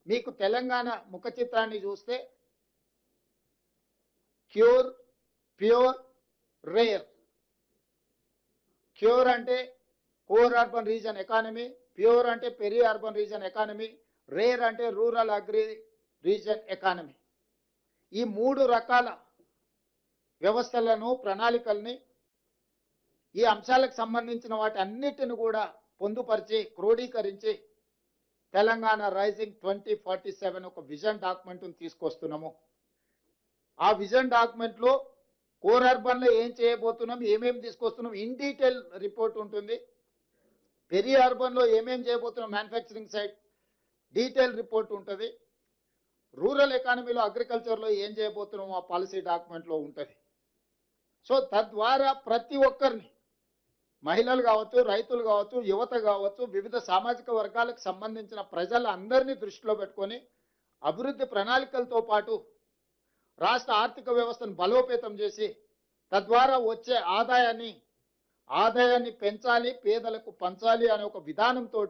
మీకు తెలంగాణ ముఖ చిత్రాన్ని చూస్తే క్యూర్, ప్యూర్, రేర్. క్యూర్ అంటే core urban region economy, pure అంటే peri urban region economy, rare అంటే రూరల్ అగ్రి రీజన్ ఎకానమీ. ఈ 3 రకాల వ్యవస్థలను, ప్రణాళికల్ని, ఈ అంశాలకు సంబంధించిన వాటి అన్నిటిని కూడా పొందుపరిచి క్రోడీకరించి తెలంగాణ రైజింగ్ 2047 ఒక విజన్ డాక్యుమెంట్ తీసుకొస్తున్నాము. ఆ విజన్ డాక్యుమెంట్ లో కోర్ అర్బన్ లో ఏం చేయబోతున్నాం, ఏమేమి తీసుకొస్తున్నాం, ఇన్ డీటెయిల్ రిపోర్ట్ ఉంటుంది. పెరి అర్బన్ లో ఏమేమి చేయబోతున్నాం, మ్యానుఫ్యాక్చరింగ్ సైడ్ డీటెయిల్ రిపోర్ట్ ఉంటుంది. రూరల్ ఎకానమీలో, అగ్రికల్చర్లో ఏం చేయబోతున్నాం ఆ పాలసీ డాక్యుమెంట్లో ఉంటుంది. సో తద్వారా ప్రతి ఒక్కరిని, మహిళలు కావచ్చు, రైతులు కావచ్చు, యువత కావచ్చు, వివిధ సామాజిక వర్గాలకు సంబంధించిన ప్రజలందరినీ దృష్టిలో పెట్టుకొని అభివృద్ధి ప్రణాళికలతో పాటు రాష్ట్ర ఆర్థిక వ్యవస్థను బలోపేతం చేసి తద్వారా వచ్చే ఆదాయాన్ని పెంచాలి, పేదలకు పంచాలి అనే ఒక విధానంతో